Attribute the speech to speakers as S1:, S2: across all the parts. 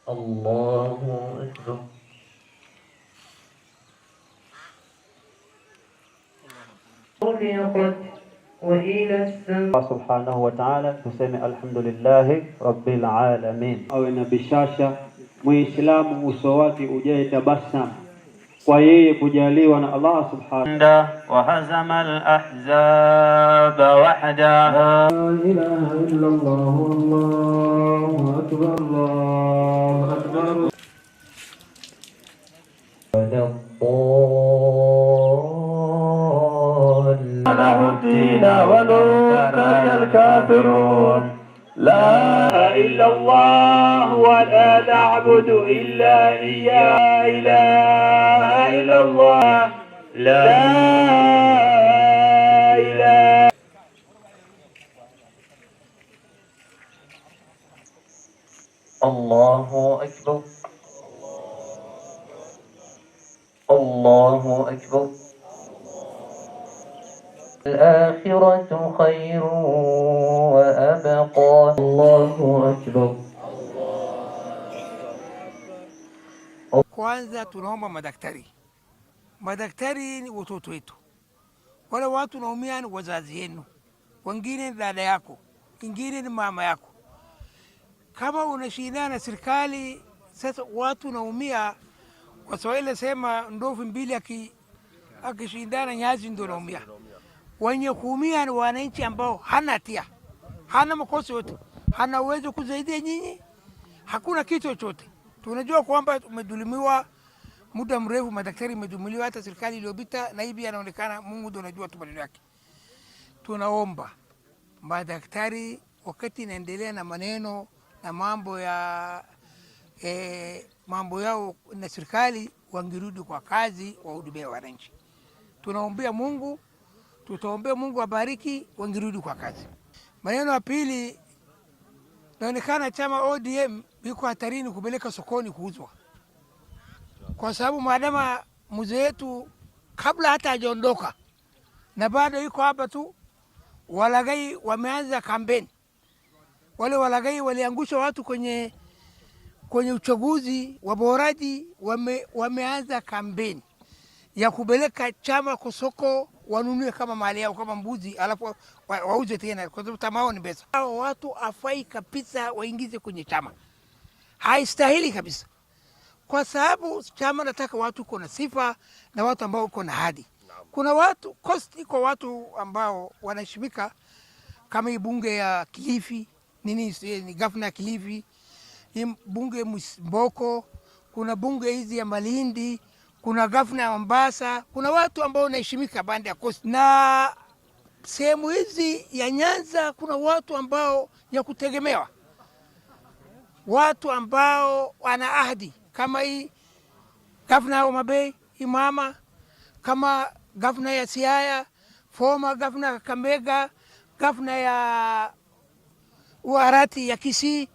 S1: الله أكبر. رفعت وإلى السماء. سبحانه وتعالى tuseme alhamdulillahi rabbil alamin. Awe na bishasha muislamu uso wake ujae tabasamu kwa yeye kujaliwa na Allah subhanahu wa hazama al-ahzab wahda. La ilaha illa Allah, Allahu akbar, Allahu akbar. الكافرون لا إلا الله ولا نعبد إلا إياه إله إلا الله لا إله. الله أكبر. الله أكبر. الآخرة خير وأبقى. الله أكبر.
S2: Kwanza tunaomba madaktari ni watoto wetu, wale watu naumia ni wazazi yenu, wengine ni dada yako, wengine ni mama yako. Kama unashindana na serikali, sasa watu naumia. Waswahili sema ndovu mbili akishindana nyazi ndio naumia. Wenye kuumia ni wananchi ambao hana hatia, hana makosa yote, hana uwezo kusaidia nyinyi, hakuna kitu chochote. Tunajua kwamba umedhulumiwa muda mrefu, madaktari umedhulumiwa, hata serikali iliyopita, na hivi anaonekana Mungu ndiye anajua tu maneno yake. Tunaomba madaktari wakati inaendelea na maneno na mambo yao na serikali, wangirudi kwa kazi, wahudumie wananchi. Tunaombea Mungu, tutaombea Mungu abariki, wangirudi kwa kazi. Maneno ya pili, naonekana chama ODM biko hatarini kupeleka sokoni kuuzwa, kwa sababu maadama mzee wetu kabla hata hajaondoka na bado yuko hapa tu, walagai wameanza kampeni. Wale walagai waliangusha watu kwenye uchaguzi, waboraji wameanza kampeni ya kupeleka chama kwa soko, wanunue kama mali yao kama mbuzi, alafu wauze tena, kwa sababu tamao ni pesa. Hao watu afai kabisa waingize kwenye chama, haistahili kabisa, kwa sababu chama nataka watu kuna sifa na watu ambao uko na hadi. Kuna watu iko watu ambao wanaheshimika kama hii bunge ya Kilifi, ni gavana ya Kilifi, hii bunge Mboko, kuna bunge hizi ya Malindi, kuna gavana ya Mombasa, kuna watu ambao wanaheshimika bande ya Coast. Na sehemu hizi ya Nyanza kuna watu ambao ya kutegemewa, watu ambao wana ahadi, kama hii gavana ya Homa Bay Imama, kama gavana ya Siaya, former gavana ya Kakamega, gavana ya Uarati ya Kisii,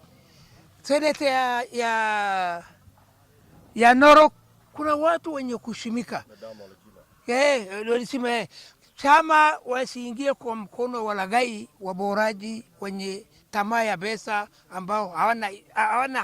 S2: seneta ya Narok. Kuna watu wenye kushimika. Chama wasiingie kwa mkono walagai, waboraji, wenye tamaa ya pesa ambao hawana